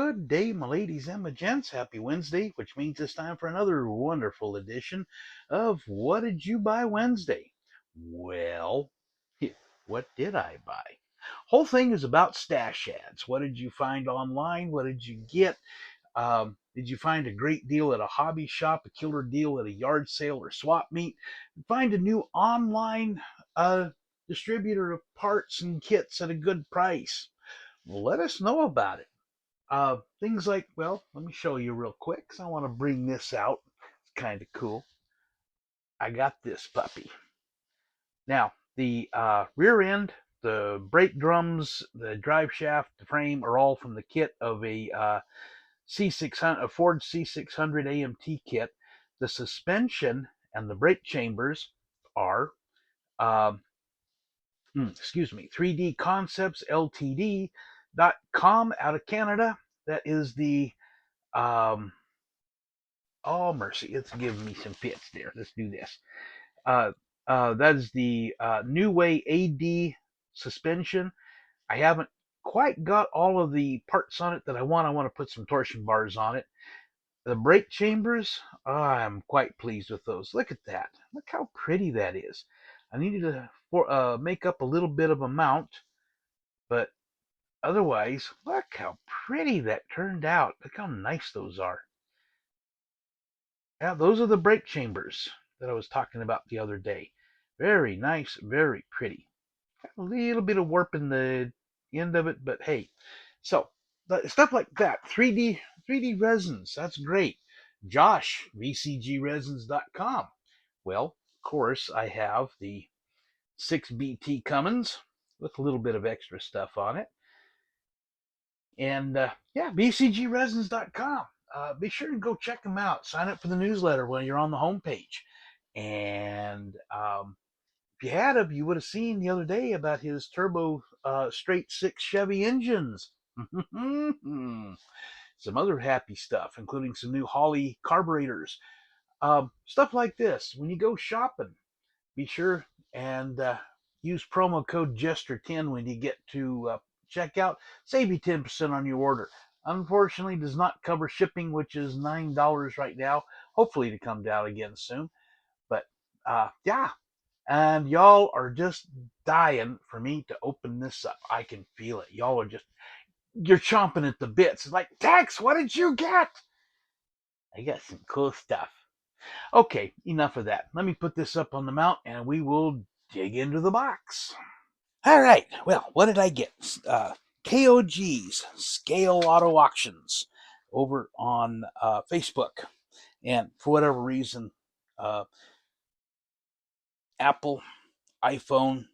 Good day, my ladies and my gents. Happy Wednesday, which means it's time for another wonderful edition of What Did You Buy Wednesday? Well, what did I buy? Whole thing is about stash ads. What did you find online? What did you get? Did you find a great deal at a hobby shop, a killer deal at a yard sale or swap meet? Find a new online distributor of parts and kits at a good price? Well, let us know about it. Things like, well, let me show you real quick because I want to bring this out. It's kind of cool. I got this puppy. Now, the rear end, the brake drums, the drive shaft, the frame are all from the kit of a C600, a Ford C600 AMT kit. The suspension and the brake chambers are, um, 3D Concepts Ltd.com out of Canada. That is the oh mercy, it's giving me some fits there. Let's do this. Uh, that is the New Way AD suspension. I haven't quite got all of the parts on it that I want. I want to put some torsion bars on it. The brake chambers, I'm quite pleased with those. Look at that. Look how pretty that is. I needed to make up a little bit of a mount, but otherwise, look how pretty that turned out. Look how nice those are. Yeah, those are the brake chambers that I was talking about the other day. Very nice, very pretty. Got a little bit of warp in the end of it, but hey. So, stuff like that. 3D resins, that's great. Josh, vcgresins.com. Well, of course, I have the 6BT Cummins with a little bit of extra stuff on it. And yeah, vcgresins.com. Be sure to go check them out. Sign up for the newsletter when you're on the homepage. And if you had him, you would have seen the other day about his turbo straight six Chevy engines. Some other happy stuff, including some new Holley carburetors. Stuff like this. When you go shopping, be sure and use promo code Jester10 when you get to checkout. Save you 10% on your order. Unfortunately, does not cover shipping, which is $9 right now. Hopefully to come down again soon. But yeah, and y'all are just dying for me to open this up. I can feel it. Y'all are you're chomping at the bits. It's like, Tex, what did you get? I got some cool stuff. Okay, enough of that. Let me put this up on the mount and we will dig into the box. All right, well, what did I get? KOG's Scale Auto Auctions over on Facebook. And for whatever reason, Apple, iPhone,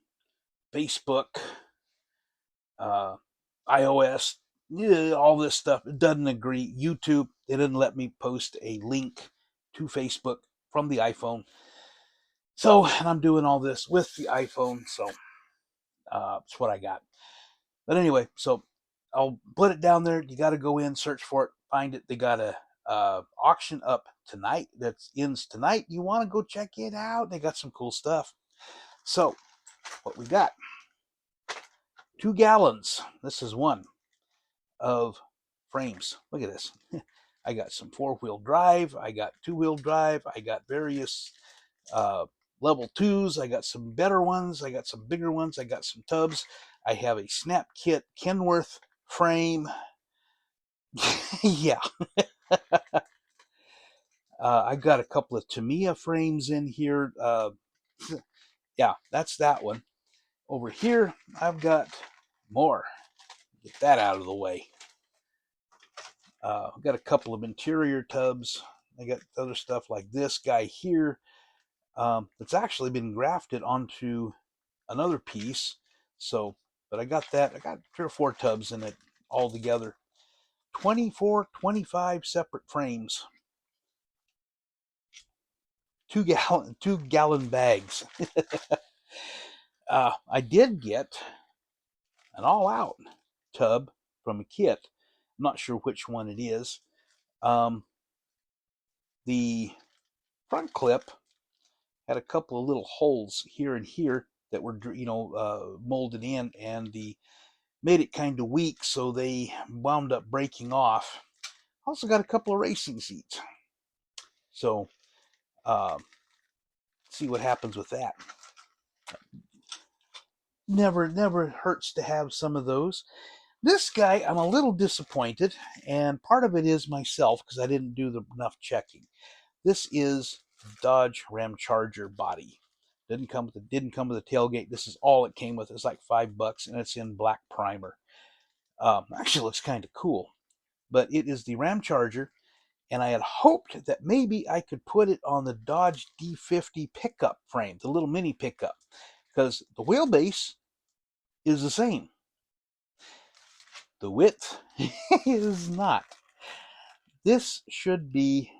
Facebook, iOS, all this stuff, it doesn't agree. YouTube, they didn't let me post a link to Facebook from the iPhone. So, and I'm doing all this with the iPhone, so that's what I got. But anyway, so I'll put it down there. You got to go in, search for it, find it. They got a auction up tonight that ends tonight. You want to go check it out. They got some cool stuff. So, what we got? 2 gallons. This is one of frames. Look at this. I got some 4-wheel drive. I got 2-wheel drive. I got various level 2s. I got some better ones. I got some bigger ones. I got some tubs. I have a Snap Kit Kenworth frame. Yeah. I got a couple of Tamiya frames in here. Yeah, that's that one. Over here, I've got more. Get that out of the way. I've got a couple of interior tubs. I got other stuff like this guy here. It's actually been grafted onto another piece. So, but I got that. I got 3 or 4 tubs in it all together. 24, 25 separate frames. 2-gallon bags. I did get an all-out tub from a kit. I'm not sure which one it is. The front clip had a couple of little holes here and here that were, molded in, and the made it kind of weak, so they wound up breaking off. Also got a couple of racing seats. So uh, see what happens with that. Never hurts to have some of those. This guy, I'm a little disappointed, and part of it is myself because I didn't do enough checking. This is Dodge Ram Charger body. Didn't come with the tailgate. This is all it came with. It's like $5, and it's in black primer. Actually, looks kind of cool, but it is the Ram Charger, and I had hoped that maybe I could put it on the Dodge D50 pickup frame, the little mini pickup, because the wheelbase is the same. The width is not. This should be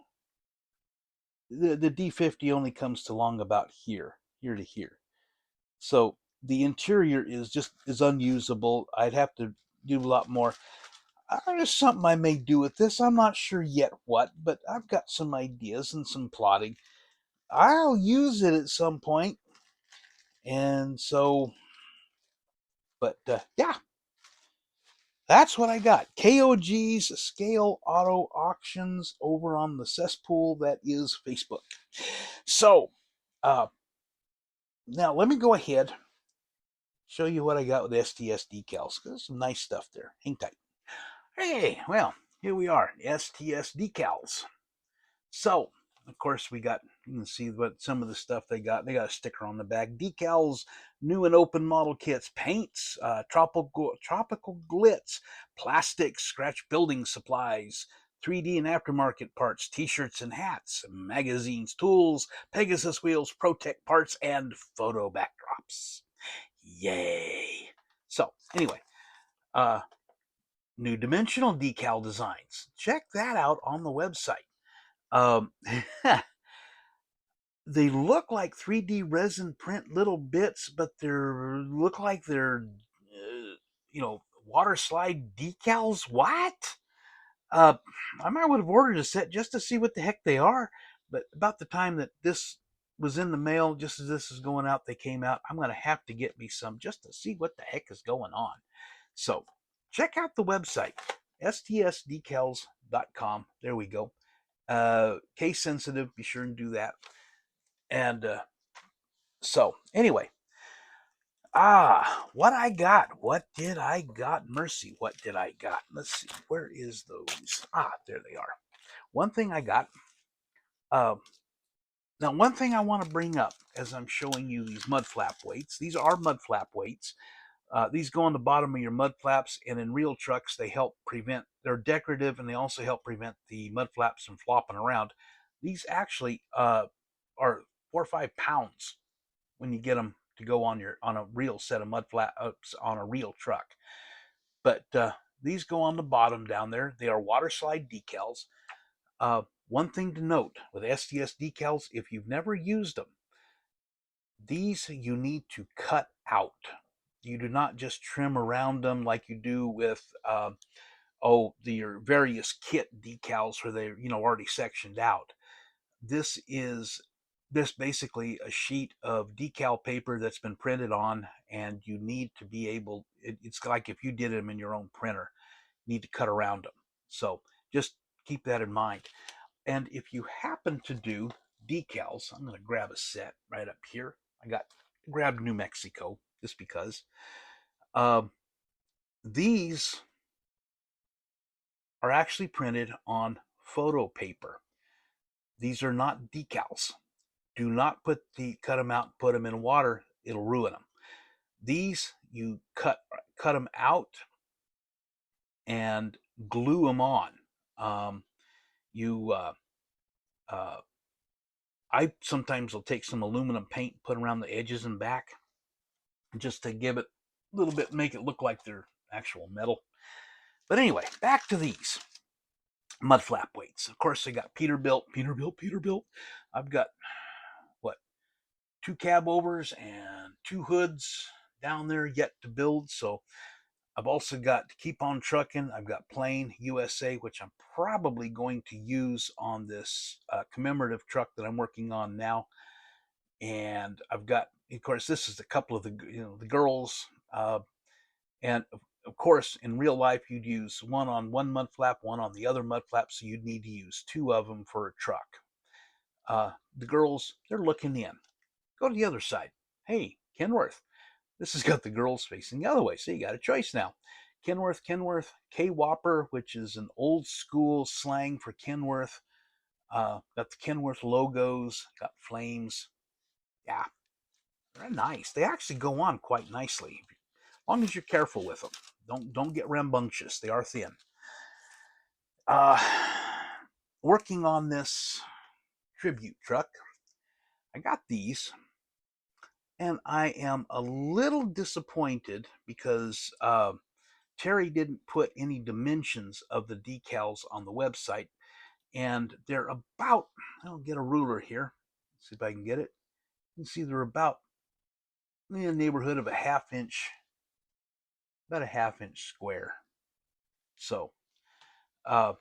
the D50 only comes to long about here to here. So the interior is unusable. I'd have to do a lot more. There's something I may do with this. I'm not sure yet what, but I've got some ideas and some plotting. I'll use it at some point. And so, but yeah, that's what I got. KOG's Scale Auto Auctions over on the cesspool that is Facebook. So, now let me go ahead, show you what I got with STS decals. There's some nice stuff there. Hang tight. Hey, well, here we are, STS decals. So, of course, you can see what some of the stuff they got. They got a sticker on the back. Decals, new and open model kits, paints, tropical glitz, plastics, scratch building supplies, 3D and aftermarket parts, t-shirts and hats, magazines, tools, Pegasus wheels, Protec parts, and photo backdrops. Yay! So, anyway, new dimensional decal designs. Check that out on the website. Um, they look like 3D resin print little bits, but look like they're water slide decals. What? I might would have ordered a set just to see what the heck they are. But about the time that this was in the mail, just as this is going out, they came out. I'm going to have to get me some just to see what the heck is going on. So check out the website, stsdecals.com. There we go. Case sensitive, be sure and do that. And so anyway, what I got? What did I got? Mercy, what did I got? Let's see, where is those? There they are. One thing I got. Now, one thing I want to bring up as I'm showing you these mud flap weights. These are mud flap weights. These go on the bottom of your mud flaps, and in real trucks, they help prevent. They're decorative, and they also help prevent the mud flaps from flopping around. These actually are 4 or 5 pounds when you get them to go on a real set of mud flaps on a real truck. But these go on the bottom down there. They are water slide decals. One thing to note with STS decals, if you've never used them, these you need to cut out. You do not just trim around them like you do with your various kit decals where they're already sectioned out. This is basically a sheet of decal paper that's been printed on, and you need to be able. It's like if you did them in your own printer, you need to cut around them. So just keep that in mind. And if you happen to do decals, I'm going to grab a set right up here. Grabbed New Mexico just because. These are actually printed on photo paper. These are not decals. Do not cut them out, put them in water. It'll ruin them. These you cut them out and glue them on. I sometimes will take some aluminum paint, put around the edges and back, just to give it a little bit, make it look like they're actual metal. But anyway, back to these mud flap weights. Of course, they got Peterbilt. I've got 2 cab overs and 2 hoods down there yet to build. So I've also got to Keep On Trucking. I've got Plain USA, which I'm probably going to use on this commemorative truck that I'm working on now. And I've got, of course, this is a couple of the girls, and Of course, in real life, you'd use one on one mud flap, one on the other mud flap, so you'd need to use two of them for a truck. The girls, they're looking in. Go to the other side. Hey, Kenworth. This has got the girls facing the other way, so you got a choice now. Kenworth, K-Whopper, which is an old school slang for Kenworth. Got the Kenworth logos, got flames. Yeah, they're nice. They actually go on quite nicely, as long as you're careful with them. Don't get rambunctious. They are thin. Uh, Working on this tribute truck, I got these, and I am a little disappointed because Terry didn't put any dimensions of the decals on the website, and they're about, I'll get a ruler here, see if I can get it. You can see they're about in the neighborhood of about a half inch square. So, a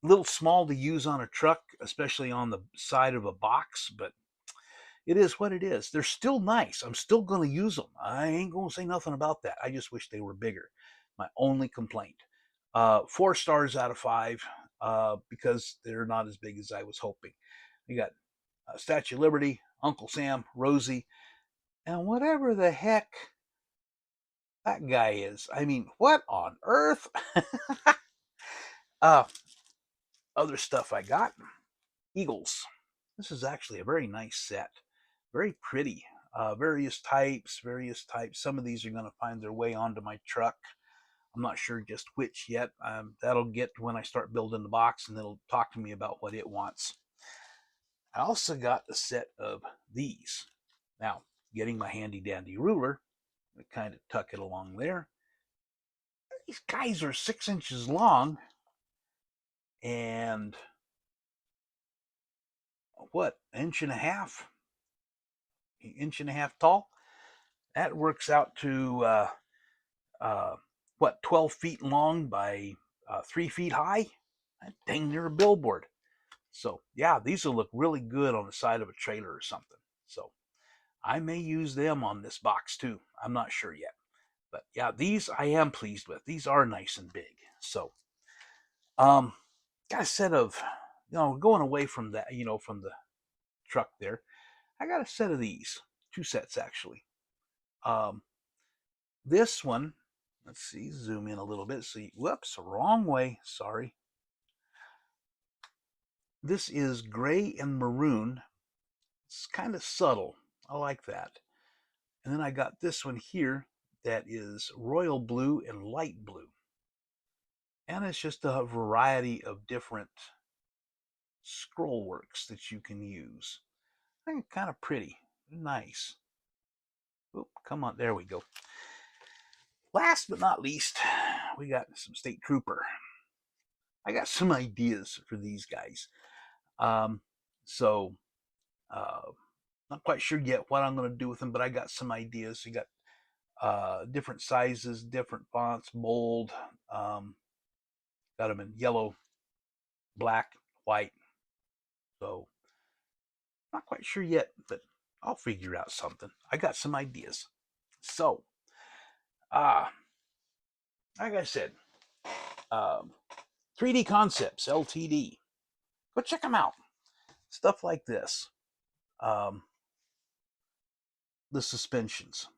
little small to use on a truck, especially on the side of a box, but it is what it is. They're still nice. I'm still going to use them. I ain't going to say nothing about that. I just wish they were bigger. My only complaint. 4 stars out of 5 because they're not as big as I was hoping. You got Statue of Liberty, Uncle Sam, Rosie, and whatever the heck that guy is. I mean, what on earth? uh, Other stuff I got. Eagles. This is actually a very nice set. Very pretty. Various types. Some of these are going to find their way onto my truck. I'm not sure just which yet. That'll get when I start building the box, and it'll talk to me about what it wants. I also got a set of these. Now, getting my handy dandy ruler, I kind of tuck it along there. These guys are 6 inches long and what, inch and a half tall. That works out to what, 12 feet long by 3 feet high. Dang near a billboard. So yeah, these will look really good on the side of a trailer or something. So I may use them on this box too. I'm not sure yet. But yeah, these I am pleased with. These are nice and big. So got a set of, going away from that, from the truck there. I got a set of these. 2 sets actually. This one, let's see, zoom in a little bit. See, whoops, wrong way. Sorry. This is gray and maroon. It's kind of subtle. I like that. And then I got this one here that is royal blue and light blue. And it's just a variety of different scroll works that you can use. I think kind of pretty. Nice. Oop, come on, there we go. Last but not least, we got some State Trooper. I got some ideas for these guys. So, not quite sure yet what I'm going to do with them, but I got some ideas. You got different sizes, different fonts, bold. Got them in yellow, black, white. So, not quite sure yet, but I'll figure out something. I got some ideas. So, like I said, 3D Concepts Ltd. Go check them out. Stuff like this. The suspensions,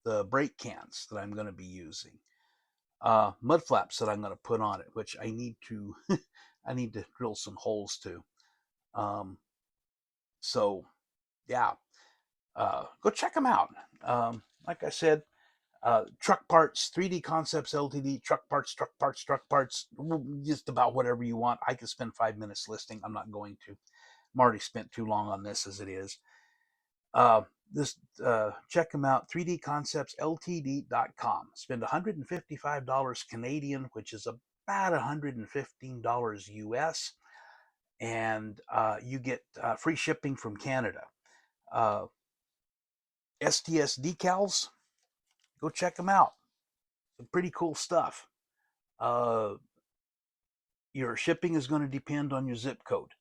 the brake cans that I'm going to be using, mud flaps that I'm going to put on it, which I need to I need to drill some holes to. So yeah, go check them out. Like I said, truck parts, 3D Concepts Ltd, truck parts, just about whatever you want. I could spend 5 minutes listing. I'm not going to. I'm already spent too long on this as it is. Check them out, 3dconceptsltd.com. Spend $155 Canadian, which is about $115 US, and you get free shipping from Canada. STS Decals, go check them out. Some pretty cool stuff. Your shipping is going to depend on your zip code.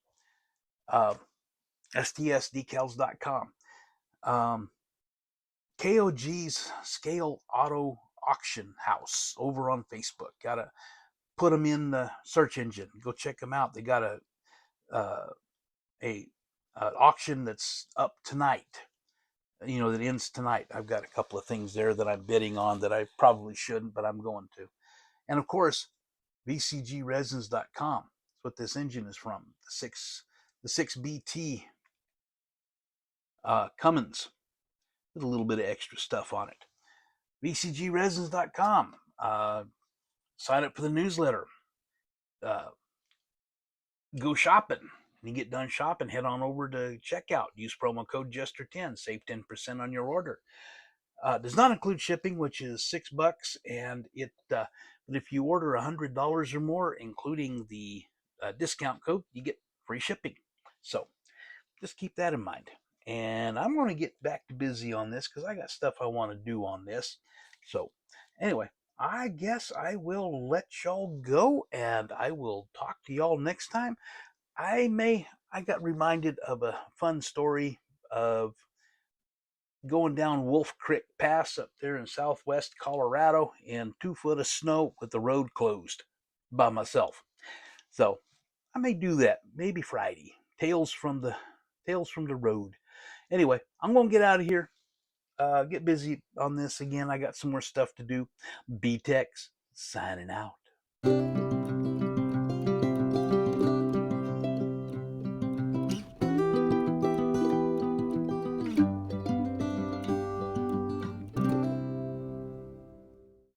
STSDecals.com. KOG's Scale Auto auction house over on Facebook. Gotta put them in the search engine. Go check them out. They got uh, a auction that's up tonight. That ends tonight. I've got a couple of things there that I'm bidding on that I probably shouldn't, but I'm going to. And of course, VCGresins.com. That's what this engine is from. The 6BT Cummins with a little bit of extra stuff on it. VCGresins.com. Sign up for the newsletter. Go shopping. When you get done shopping, head on over to checkout. Use promo code Jester10. Save 10% on your order. Does not include shipping, which is $6, and but if you order $100 or more, including the discount code, you get free shipping. So just keep that in mind. And I'm going to get back to busy on this because I got stuff I want to do on this. So anyway, I guess I will let y'all go, and I will talk to y'all next time. I got reminded of a fun story of going down Wolf Creek Pass up there in southwest Colorado in 2 foot of snow with the road closed by myself. So I may do that, maybe Friday. Tales from the road. Anyway, I'm gonna get out of here. Get busy on this again. I got some more stuff to do. BTEX signing out.